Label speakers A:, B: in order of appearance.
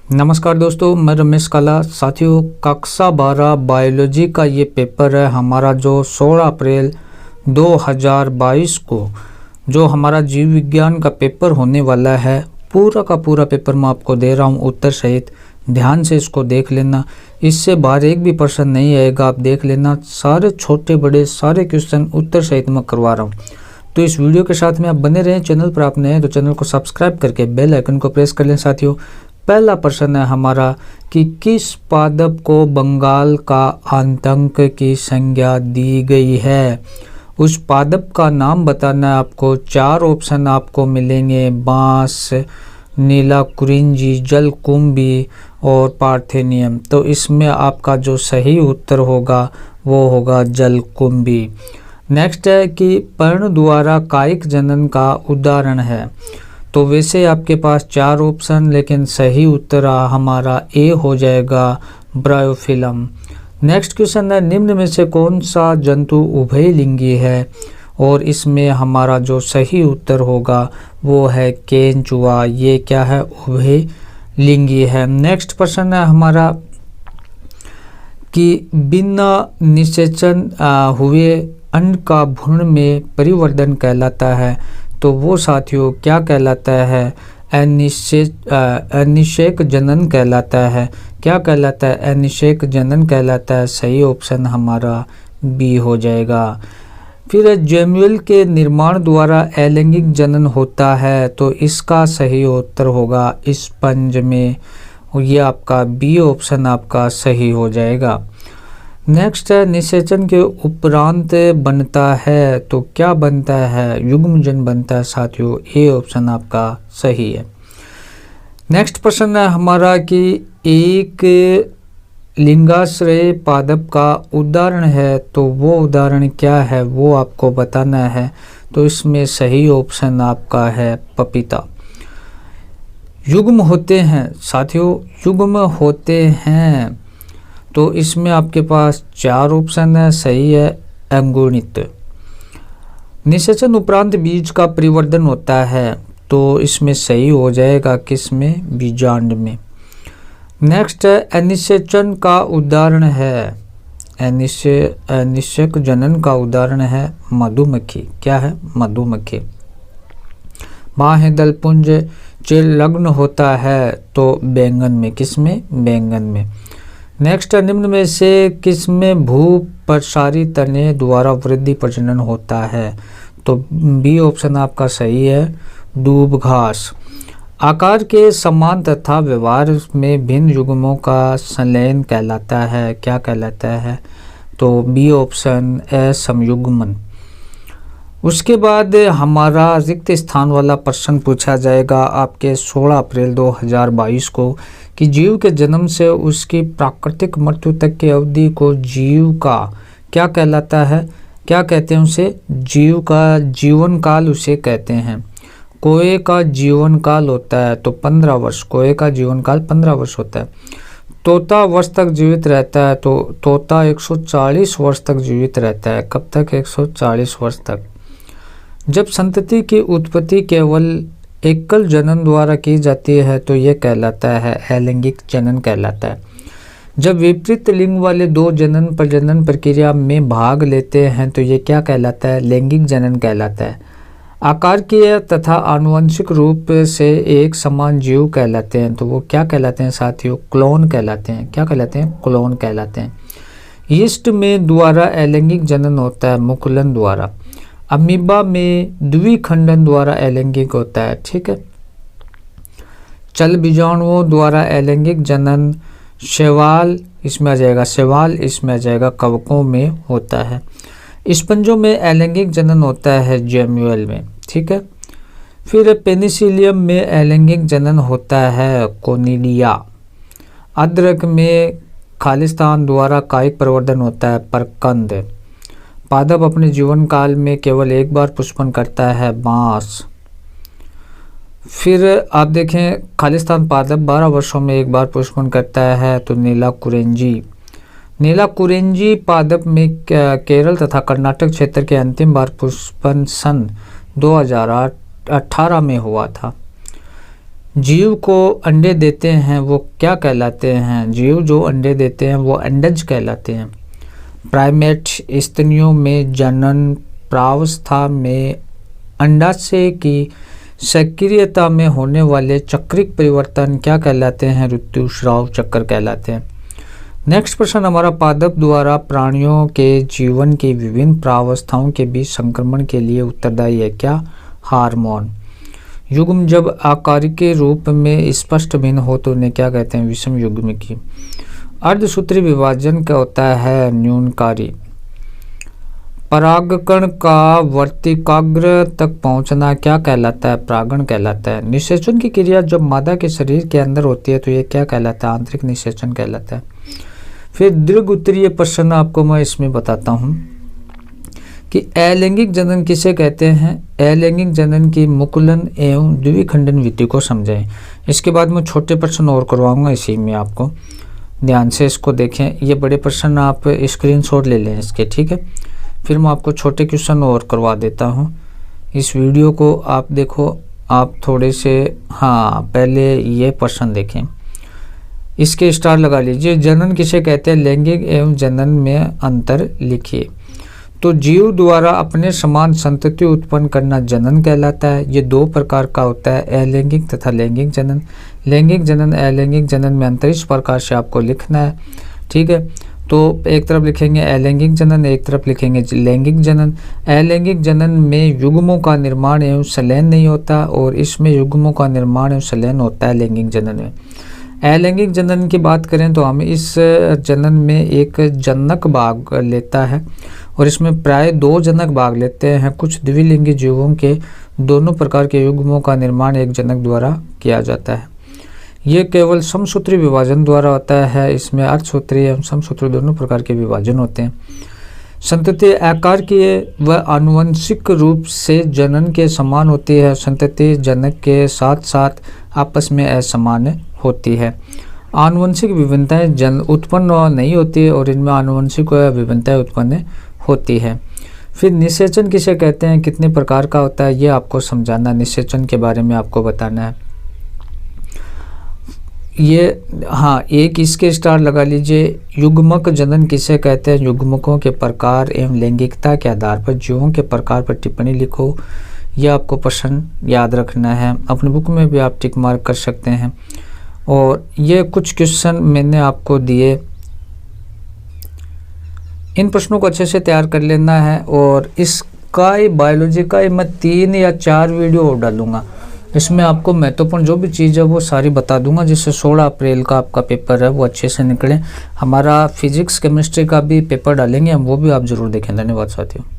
A: नमस्कार दोस्तों, मैं रमेश काला। साथियों, कक्षा 12 बायोलॉजी का ये पेपर है हमारा, जो 16 अप्रैल 2022 को जो हमारा जीव विज्ञान का पेपर होने वाला है। पूरा का पूरा पेपर मैं आपको दे रहा हूँ उत्तर सहित। ध्यान से इसको देख लेना, इससे बाहर एक भी प्रश्न नहीं आएगा। आप देख लेना, सारे छोटे बड़े सारे क्वेश्चन उत्तर सहित मैं करवा रहा हूँ। तो इस वीडियो के साथ में आप बने रहें। चैनल पर आप नए हैं तो चैनल को सब्सक्राइब करके बेल आइकन को प्रेस कर लें। साथियों, पहला प्रश्न है हमारा कि किस पादप को बंगाल का आतंक की संज्ञा दी गई है। उस पादप का नाम बताना है आपको। 4 ऑप्शन आपको मिलेंगे: बांस, नीला कुरिंजी, जलकुंभी और पार्थेनियम। तो इसमें आपका जो सही उत्तर होगा वो होगा जलकुंभी। नेक्स्ट है कि पर्ण द्वारा कायिक जनन का उदाहरण है। तो वैसे आपके पास 4 ऑप्शन, लेकिन सही उत्तर हमारा ए हो जाएगा, ब्रायोफिलम। नेक्स्ट क्वेश्चन है, निम्न में से कौन सा जंतु उभयलिंगी है। और इसमें हमारा जो सही उत्तर होगा वो है केंचुआ। ये क्या है, उभयलिंगी है। नेक्स्ट प्रश्न है हमारा कि बिना निषेचन हुए अन्न का भ्रूण में परिवर्तन कहलाता है। तो वो साथियों क्या कहलाता है, अनिषेक जनन कहलाता है। क्या कहलाता है, अनिषेक जनन कहलाता है। सही ऑप्शन हमारा बी हो जाएगा। फिर जैमुअल के निर्माण द्वारा अलैंगिक जनन होता है। तो इसका सही उत्तर होगा स्पंज में। ये आपका बी ऑप्शन आपका सही हो जाएगा। नेक्स्ट है, निषेचन के उपरांत बनता है। तो क्या बनता है, युग्मजन बनता है साथियों। ए ऑप्शन आपका सही है। नेक्स्ट प्रश्न है हमारा कि एक लिंगाश्रय पादप का उदाहरण है। तो वो उदाहरण क्या है वो आपको बताना है। तो इसमें सही ऑप्शन आपका है पपीता। युग्म होते हैं साथियों, युग्म होते हैं। तो इसमें आपके पास 4 ऑप्शन है। सही है अंगुणित। निषेचन उपरांत बीज का परिवर्तन होता है। तो इसमें सही हो जाएगा किस में, बीजांड में। नेक्स्ट है, अनिषेचन का उदाहरण है, अनिषेक जनन का उदाहरण है मधुमक्खी। क्या है, मधुमक्खी। बाह्य दलपुंज चिरलग्न होता है। तो बैंगन में, किस में, बैंगन में। नेक्स्ट, निम्न में से किस में भू प्रसारी तने द्वारा वृद्धि प्रजनन होता है। तो बी ऑप्शन आपका सही है, दूब घास। आकार के समान तथा व्यवहार में भिन्न युग्मों का संलयन कहलाता है। क्या कहलाता है, तो बी ऑप्शन है समयुग्मन। उसके बाद हमारा रिक्त स्थान वाला प्रश्न पूछा जाएगा आपके 16 अप्रैल 2022 को कि जीव के जन्म से उसकी प्राकृतिक मृत्यु तक की अवधि को जीव का क्या कहलाता है। क्या कहते हैं उसे, जीव का जीवन काल उसे कहते हैं। कोए का जीवन काल होता है तो 15 वर्ष, कोए का जीवन काल 15 वर्ष होता है। तोता वर्ष तक जीवित रहता है। तो तोता 140 वर्ष तक जीवित रहता है। कब तक, 140 वर्ष तक। जब संतति की उत्पत्ति केवल एकल जनन द्वारा की जाती है तो यह कहलाता है अलैंगिक जनन कहलाता है। जब विपरीत लिंग वाले 2 जनन प्रजनन प्रक्रिया में भाग लेते हैं तो यह क्या कहलाता है, लैंगिक जनन कहलाता है। आकारीय तथा आनुवंशिक रूप से एक समान जीव कहलाते हैं। तो वो क्या कहलाते हैं साथियों, क्लोन कहलाते हैं। क्या कहलाते हैं, क्लोन कहलाते हैं। यीस्ट में द्वारा अलैंगिक जनन होता है, मुकुलन द्वारा। अमीबा में द्विखंडन द्वारा अलैंगिक होता है। ठीक है। चल बीजाणुओं द्वारा अलैंगिक जनन शैवाल इसमें आ जाएगा, शैवाल इसमें आ जाएगा, कवकों में होता है। स्पंजों में अलैंगिक जनन होता है, जैमुअल में। ठीक है। फिर पेनिसिलियम में अलैंगिक जनन होता है, कोनिडिया। अदरक में खालिस्तान द्वारा कायिक प्रवर्धन होता है, परकंद। पादप अपने जीवन काल में केवल एक बार पुष्पन करता है, बांस। फिर आप देखें खालिस्तान पादप 12 वर्षों में एक बार पुष्पन करता है, तो नीला कुरेंजी। नीला कुरेंजी पादप में केरल तथा कर्नाटक क्षेत्र के अंतिम बार पुष्पन सन 2018 में हुआ था। जीव को अंडे देते हैं वो क्या कहलाते हैं? जीव जो अंडे देते हैं वो अंडज कहलाते हैं। प्राइमेट स्तनियों में जनन प्रावस्था में अंडाशय की सक्रियता में होने वाले चक्रिक परिवर्तन क्या कहलाते हैं? ऋतुस्राव चक्र कहलाते हैं। नेक्स्ट प्रश्न हमारा, पादप द्वारा प्राणियों के जीवन की विभिन्न प्रावस्थाओं के बीच संक्रमण के लिए उत्तरदायी है क्या? हार्मोन। युग्म जब आकार के रूप में स्पष्ट भिन्न हो तो उन्हें क्या कहते हैं? विषम युग्मकी। अर्धसूत्री विभाजन क्या होता है? न्यूनकारी। परागकण का वर्तिकाग्र तक पहुंचना क्या कहलाता है? परागण कहलाता है। निषेचन की क्रिया जब मादा के शरीर के अंदर होती है तो ये क्या कहलाता है? आंतरिक निषेचन कहलाता है। फिर दीर्घ उत्तरीय प्रश्न आपको मैं इसमें बताता हूँ कि अलैंगिक जनन किसे कहते हैं? अलैंगिक जनन की मुकुलन एवं द्विखंडन विधि को समझें। इसके बाद मैं छोटे प्रश्न और करवाऊंगा इसी में, आपको ध्यान से इसको देखें। ये बड़े प्रश्न आप स्क्रीनशॉट ले लें इसके, ठीक है। फिर मैं आपको छोटे क्वेश्चन और करवा देता हूँ। इस वीडियो को आप देखो, आप थोड़े से, हाँ पहले ये प्रश्न देखें, इसके स्टार लगा लीजिए। जनन किसे कहते हैं? लैंगिक एवं जनन में अंतर लिखिए। तो जीव द्वारा अपने समान संतति उत्पन्न करना जनन कहलाता है। ये दो प्रकार का होता है, अलैंगिक तथा लैंगिक जनन। लैंगिक जनन अलैंगिक जनन में अंतर इस प्रकार से आपको लिखना है, ठीक है। तो एक तरफ लिखेंगे अलैंगिक जनन, एक तरफ लिखेंगे लैंगिक जनन। अलैंगिक जनन में युग्मों का निर्माण एवं संलयन नहीं होता और इसमें युग्मों का निर्माण एवं संलयन होता है लैंगिक जनन में। अलैंगिक जनन की बात करें तो हम इस जनन में एक जनक भाग लेता है और इसमें प्राय दो जनक भाग लेते हैं। कुछ द्विलिंगी जीवों के दोनों प्रकार के युग्मों का निर्माण एक जनक द्वारा किया जाता है। ये केवल समसूत्री विभाजन द्वारा होता है। इसमें अर्धसूत्री एवं समसूत्री दोनों प्रकार के विभाजन होते हैं। संतति आकार की व आनुवंशिक रूप से जनन के समान होती है। संतति जनक के साथ साथ आपस में असमान होती है। आनुवंशिक विभिन्नताएं उत्पन्न नहीं होती है और इनमें आनुवंशिक विभिन्नताएं उत्पन्न होती है। फिर निषेचन किसे कहते हैं? कितने प्रकार का होता है? ये आपको समझाना, निषेचन के बारे में आपको बताना है। ये हाँ, एक इसके स्टार लगा लीजिए। युग्मक जनन किसे कहते हैं? युग्मकों के प्रकार एवं लैंगिकता के आधार पर जीवों के प्रकार पर टिप्पणी लिखो। यह आपको प्रश्न याद रखना है, अपनी बुक में भी आप टिक मार्क कर सकते हैं। और ये कुछ क्वेश्चन मैंने आपको दिए, इन प्रश्नों को अच्छे से तैयार कर लेना है। और इसका बायोलॉजी का मैं 3 या 4 वीडियो और डालूंगा। इसमें आपको महत्वपूर्ण जो भी चीज़ है वो सारी बता दूंगा, जिससे 16 अप्रैल का आपका पेपर है वो अच्छे से निकले। हमारा फिजिक्स केमिस्ट्री का भी पेपर डालेंगे हम, वो भी आप जरूर देखें। धन्यवाद साथियों।